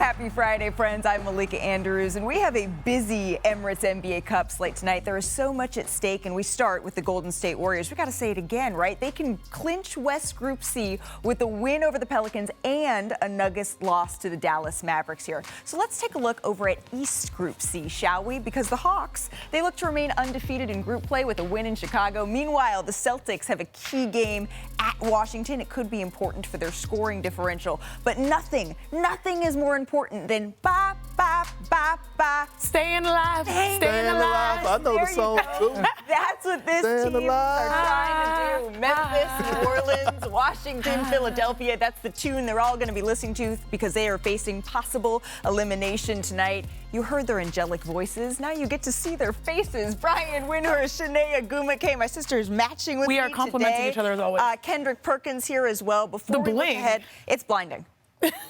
Happy Friday, friends. I'm Malika Andrews, and we have a busy Emirates NBA Cup slate tonight. There is so much at stake, and we start with the Golden State Warriors. We got to say it again, right? They can clinch West Group C with a win over the Pelicans and a Nuggets loss to the Dallas Mavericks here. So let's take a look over at East Group C, shall we? Because the Hawks, they look to remain undefeated in group play with a win in Chicago. Meanwhile, the Celtics have a key game at Washington. It could be important for their scoring differential, but nothing is more important than ba, ba, ba, ba. Staying alive. Staying alive. I know the song too. That's what this team are trying to do. Memphis, New Orleans, Washington, Philadelphia. That's the tune they're all going to be listening to because they are facing possible elimination tonight. You heard their angelic voices. Now you get to see their faces. Brian, Windhorst, Chiney, Ogwumike. My sister is matching with me We are complimenting today. each other as always. Kendrick, Perkins here as well. Before we look ahead, it's blinding.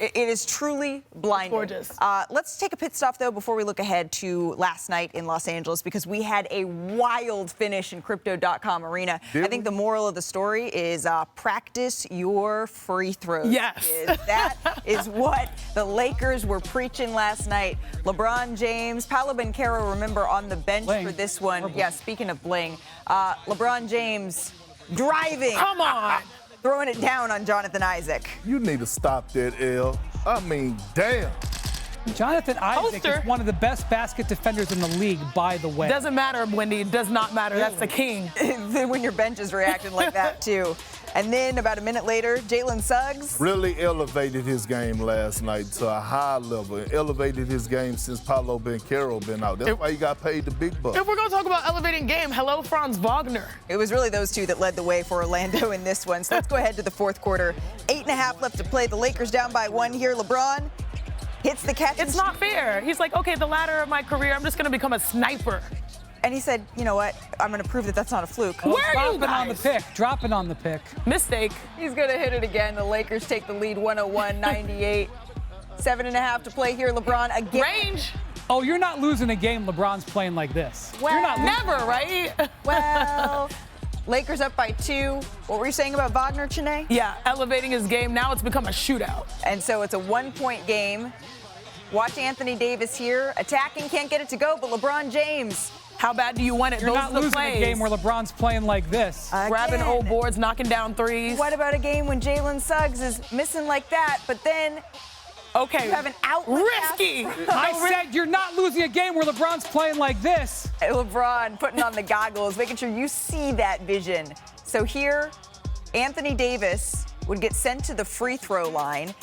It is truly blinding. Gorgeous. Let's take a pit stop, though, before we look ahead to last night in Los Angeles, because we had a wild finish in Crypto.com Arena. I think the moral of the story is practice your free throws. Yes. That is what the Lakers were preaching last night. LeBron James, Paolo Banchero, remember, on the bench for this one. Yeah, speaking of bling, LeBron James driving. Come on. Throwing it down on Jonathan Isaac. You need to stop that, L. I mean, damn. Jonathan Isaac is one of the best basket defenders in the league, by the way. Doesn't matter, Wendy. It does not matter. That's the king. When your bench is reacting like that, too. And then about a minute later, Jalen Suggs really elevated his game last night to a high level. And elevated his game since Paolo Banchero been out. That's why he got paid the big bucks. If we're going to talk about elevating game, hello, Franz Wagner. It was really those two that led the way for Orlando in this one. So let's go ahead to the fourth quarter. 8.5 left to play. The Lakers down by 1 here. LeBron hits the catch. It's not fair. He's like, okay, the ladder of my career, I'm just going to become a sniper. And he said, you know what? I'm going to prove that that's not a fluke. Where are you guys? On the pick. Dropping on the pick. Mistake. He's going to hit it again. The Lakers take the lead 101-98. 7.5 to play here. LeBron again. Range. Oh, you're not losing a game LeBron's playing like this. Well, you're not never, right? Well, Lakers up by 2. What were you saying about Wagner, Chiney? Yeah, elevating his game. Now it's become a shootout. And so it's a 1-point game. Watch Anthony Davis here. Attacking, can't get it to go, but LeBron James. How bad do you want it? You're Those not are the losing plays. a game where LeBron's playing like this. Grabbing old boards, knocking down threes. What about a game when Jalen Suggs is missing like that, but then okay, you have an outlet risky. I said you're not losing a game where LeBron's playing like this. LeBron putting on the goggles, making sure you see that vision. So here, Anthony Davis would get sent to the free throw line.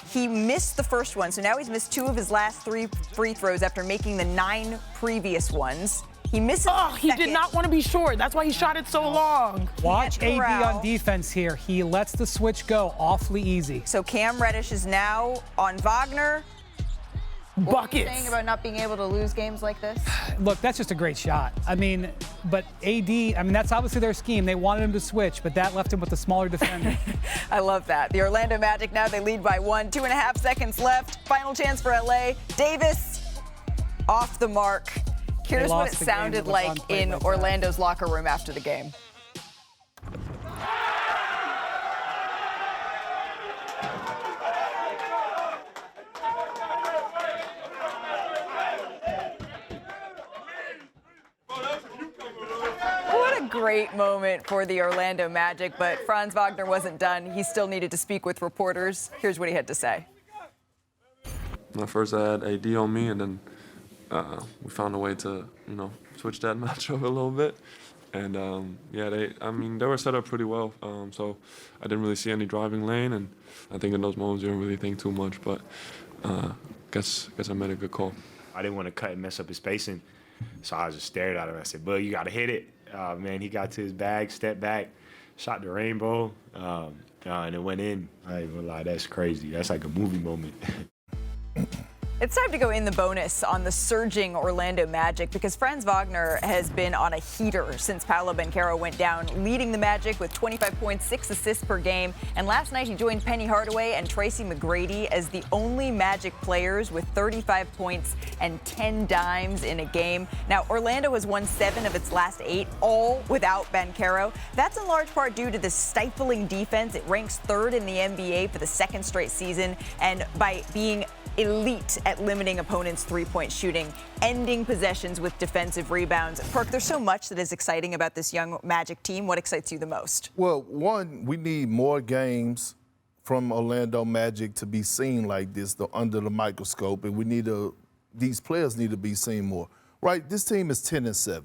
He missed the first one, so now he's missed 2 of his last 3 free throws after making the 9 previous ones. He misses he did not want to be short. That's why he shot it so long. Watch AD on defense here. He lets the switch go awfully easy. So Cam Reddish is now on Wagner. Buckets. What were you saying about not being able to lose games like this? Look, that's just a great shot. I mean, but AD, that's obviously their scheme. They wanted him to switch, but that left him with a smaller defender. I love that. The Orlando Magic now, they lead by 1. 2.5 seconds left. Final chance for LA. Davis off the mark. Here's what it sounded like in Orlando's locker room after the game. What a great moment for the Orlando Magic, but Franz Wagner wasn't done. He still needed to speak with reporters. Here's what he had to say. First I had AD on me, and then we found a way to, switch that matchup a little bit. And, they were set up pretty well. So I didn't really see any driving lane. And I think in those moments you don't really think too much. But guess I made a good call. I didn't want to cut and mess up his spacing. So I just stared at him. I said, "Bud, you got to hit it." Man, he got to his bag, stepped back, shot the rainbow, and it went in. I ain't gonna lie, that's crazy. That's like a movie moment. It's time to go in the bonus on the surging Orlando Magic because Franz Wagner has been on a heater since Paolo Banchero went down, leading the Magic with 25 points, 6 assists per game. And last night he joined Penny Hardaway and Tracy McGrady as the only Magic players with 35 points and 10 dimes in a game. Now, Orlando has won 7 of its last 8, all without Banchero. That's in large part due to the stifling defense. It ranks 3rd in the NBA for the 2nd straight season, and by being elite at limiting opponents' three-point shooting, ending possessions with defensive rebounds. Perk, there's so much that is exciting about this young Magic team. What excites you the most? Well, one, we need more games from Orlando Magic to be seen like this, under the microscope, and these players need to be seen more. Right, this team is 10-7,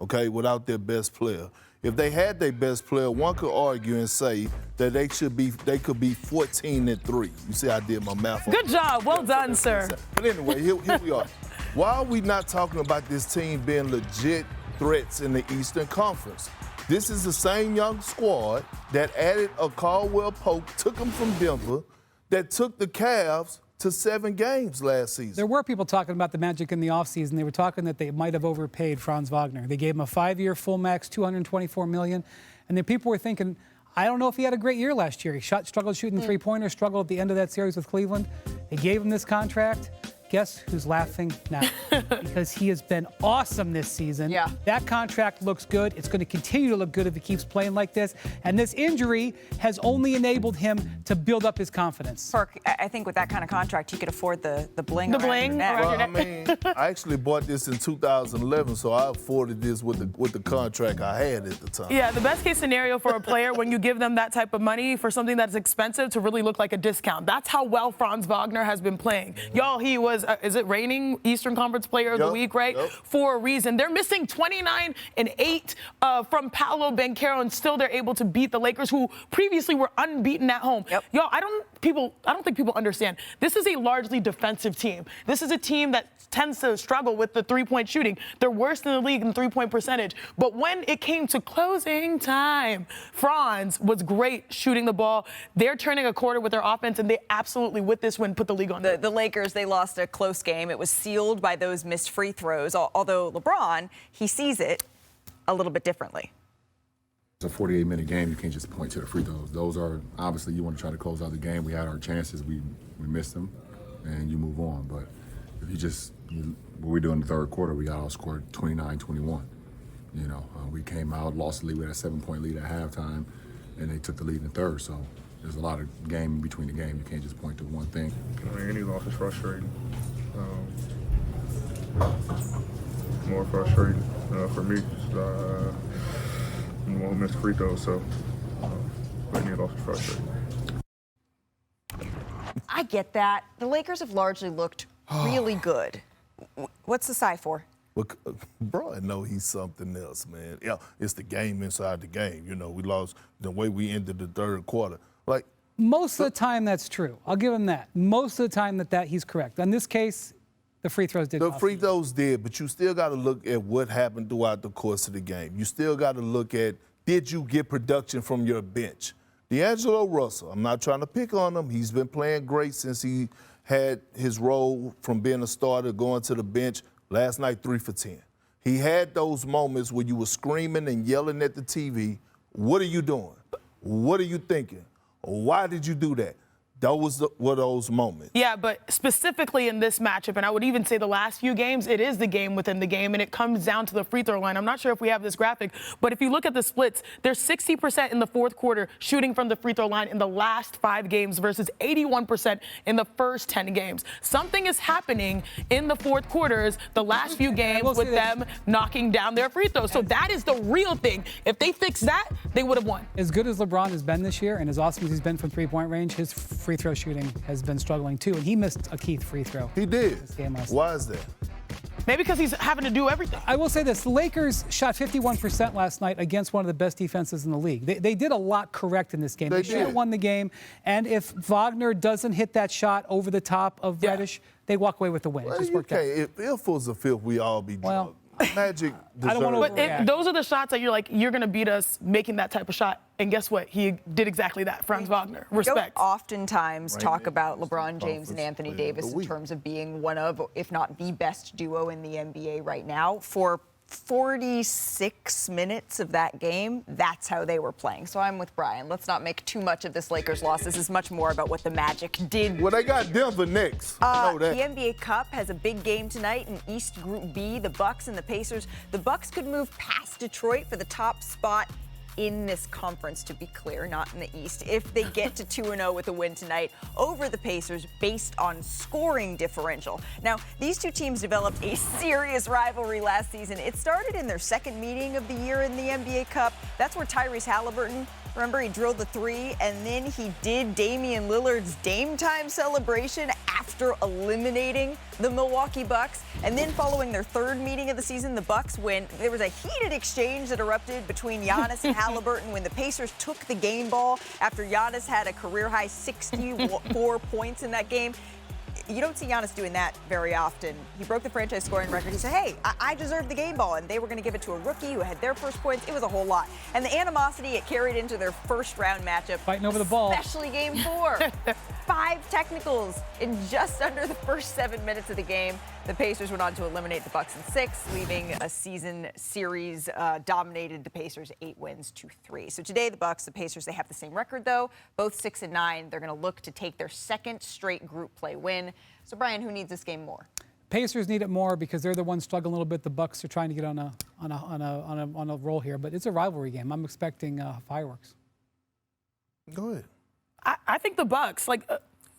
okay, without their best player. If they had their best player, one could argue and say that they could be 14-3. You see, I did my math. Good job. Well done, sir. But anyway, here we are. Why are we not talking about this team being legit threats in the Eastern Conference? This is the same young squad that added a Caldwell Pope, took him from Denver, that took the Cavs to 7 games last season. There were people talking about the Magic in the offseason. They were talking that they might have overpaid Franz Wagner. They gave him a 5-year full max, $224 million. And then people were thinking, I don't know if he had a great year last year. He struggled shooting three-pointers, struggled at the end of that series with Cleveland. They gave him this contract. Guess who's laughing now? Because he has been awesome this season. Yeah. That contract looks good. It's going to continue to look good if he keeps playing like this. And this injury has only enabled him to build up his confidence. Perk, I think with that kind of contract, you could afford the bling. The around bling your neck. around Well, I mean, I actually bought this in 2011, so I afforded this with the contract I had at the time. Yeah, the best case scenario for a player when you give them that type of money for something that's expensive to really look like a discount. That's how well Franz Wagner has been playing. Y'all, he was, is it reigning Eastern Conference Player of the Week, right? Yep. For a reason. They're missing 29 and 8 from Paolo Banchero, and still they're able to beat the Lakers, who previously were unbeaten at home. Yep. Y'all, I don't think people understand. This is a largely defensive team. This is a team that tends to struggle with the three-point shooting. They're worse in the league in three-point percentage. But when it came to closing time, Franz was great shooting the ball. They're turning a quarter with their offense, and they absolutely, with this win, put the league on. The Lakers, they lost a close game. It was sealed by those missed free throws, although LeBron, he sees it a little bit differently. It's a 48-minute game. You can't just point to the free throws. Those are, obviously, you want to try to close out the game. We had our chances. We missed them, and you move on. But if what we do in the third quarter, we got outscored 29-21. You know, we came out, lost the lead. We had a 7-point lead at halftime, and they took the lead in the third. So there's a lot of game in between the game. You can't just point to one thing. I mean, any loss is frustrating. More frustrating for me. I'm the one who missed free throws, so any loss is frustrating. I get that. The Lakers have largely looked really good. What's the sigh for? Look, bro, I know he's something else, man. Yeah, it's the game inside the game. You know, we lost the way we ended the third quarter. Like, Most of the time, that's true. I'll give him that. Most of the time that he's correct. In this case, the free throws did. The free throws did, but you still got to look at what happened throughout the course of the game. You still got to look at, did you get production from your bench? D'Angelo Russell, I'm not trying to pick on him. He's been playing great since he had his role from being a starter going to the bench. Last night, 3 for 10. He had those moments where you were screaming and yelling at the TV. What are you doing? What are you thinking? Why did you do that? Those were those moments. Yeah, but specifically in this matchup, and I would even say the last few games, it is the game within the game, and it comes down to the free throw line. I'm not sure if we have this graphic, but if you look at the splits, they're 60% in the fourth quarter shooting from the free throw line in the last 5 games versus 81% in the first 10 games. Something is happening in the fourth quarters, the last few games, with them knocking down their free throws. So that is the real thing. If they fix that, they would have won. As good as LeBron has been this year and as awesome as he's been from three-point range, his free throw shooting has been struggling too, and he missed a key free throw. He did. This game last Why is that? Maybe because he's having to do everything. I will say this, the Lakers shot 51% last night against one of the best defenses in the league. They did a lot correct in this game. They should have won the game, and if Wagner doesn't hit that shot over the top of Reddish, they walk away with the win. Well, it just worked out. If was a fifth, we all be drunk. Magic I don't wanna But those are the shots that you're like, you're going to beat us making that type of shot. And guess what? He did exactly that. Franz Wagner. Respect. We don't oftentimes talk about LeBron James and Anthony Davis in terms of being one of, if not the best duo in the NBA right now. For 46 minutes of that game, that's how they were playing. So I'm with Brian. Let's not make too much of this Lakers loss. This is much more about what the Magic did. Well, they got Denver next. I know that. The NBA Cup has a big game tonight in East Group B, the Bucks and the Pacers. The Bucks could move past Detroit for the top spot in this conference, to be clear, not in the East, if they get to 2-0 with a win tonight over the Pacers based on scoring differential. Now, these two teams developed a serious rivalry last season. It started in their second meeting of the year in the NBA Cup. That's where Tyrese Halliburton, remember, he drilled the three, and then he did Damian Lillard's Dame Time celebration after eliminating the Milwaukee Bucks. And then following their third meeting of the season, the Bucks win. There was a heated exchange that erupted between Giannis and Halliburton when the Pacers took the game ball after Giannis had a career-high 64 points in that game. You don't see Giannis doing that very often. He broke the franchise scoring record. He said, hey, I deserve the game ball. And they were going to give it to a rookie who had their first points. It was a whole lot. And the animosity, it carried into their first round matchup. Fighting over the ball. Especially game 4. 5 technicals in just under the first 7 minutes of the game. The Pacers went on to eliminate the Bucks in 6, leaving a season series dominated the Pacers 8 wins to 3. So today, the Bucks, the Pacers, they have the same record, though, both 6-9. They're going to look to take their second straight group play win. So, Brian, who needs this game more? Pacers need it more because they're the ones struggling a little bit. The Bucks are trying to get on a roll here, but it's a rivalry game. I'm expecting fireworks. Go ahead. I think the Bucks,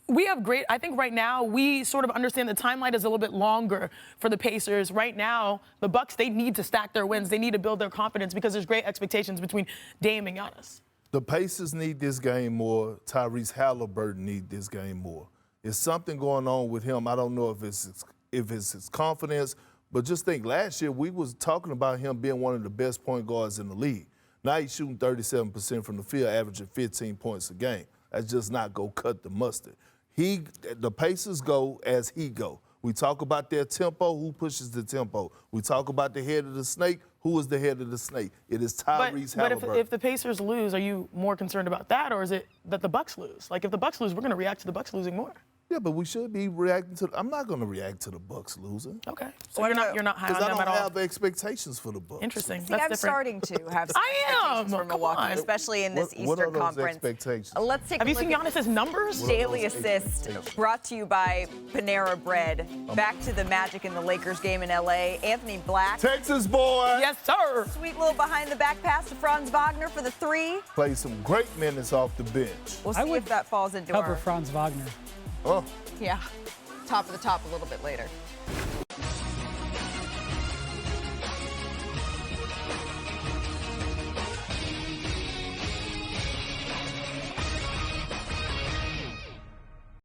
we have great. I think right now we sort of understand the timeline is a little bit longer for the Pacers. Right now, the Bucks, they need to stack their wins. They need to build their confidence because there's great expectations between Dame and Giannis. The Pacers need this game more. Tyrese Halliburton need this game more. There's something going on with him. I don't know if it's his confidence, but just think, last year we was talking about him being one of the best point guards in the league. Now he's shooting 37% from the field, averaging 15 points a game. That's just not go cut the mustard. The Pacers go as he go. We talk about their tempo, who pushes the tempo. We talk about the head of the snake, who is the head of the snake. It is Tyrese Halliburton. But if the Pacers lose, are you more concerned about that, or is it that the Bucks lose? If the Bucks lose, we're going to react to the Bucks losing more. Yeah, but we should be reacting to. I'm not going to react to the Bucks losing. Okay, so you're not high on them at all. Because I don't have expectations for the Bucks. Interesting. See, I'm starting to have some expectations for Milwaukee, especially in this Eastern Conference. What are those expectations? Let's take Have a you look seen at Giannis's numbers? Daily assist brought to you by Panera Bread. Back to the Magic and the Lakers game in L.A. Anthony Black. Texas boy. Yes, sir. Sweet little behind-the-back pass to Franz Wagner for the 3. Play some great minutes off the bench. We'll see if that falls into Cover our... Franz Wagner. Oh. Yeah, top of the top a little bit later.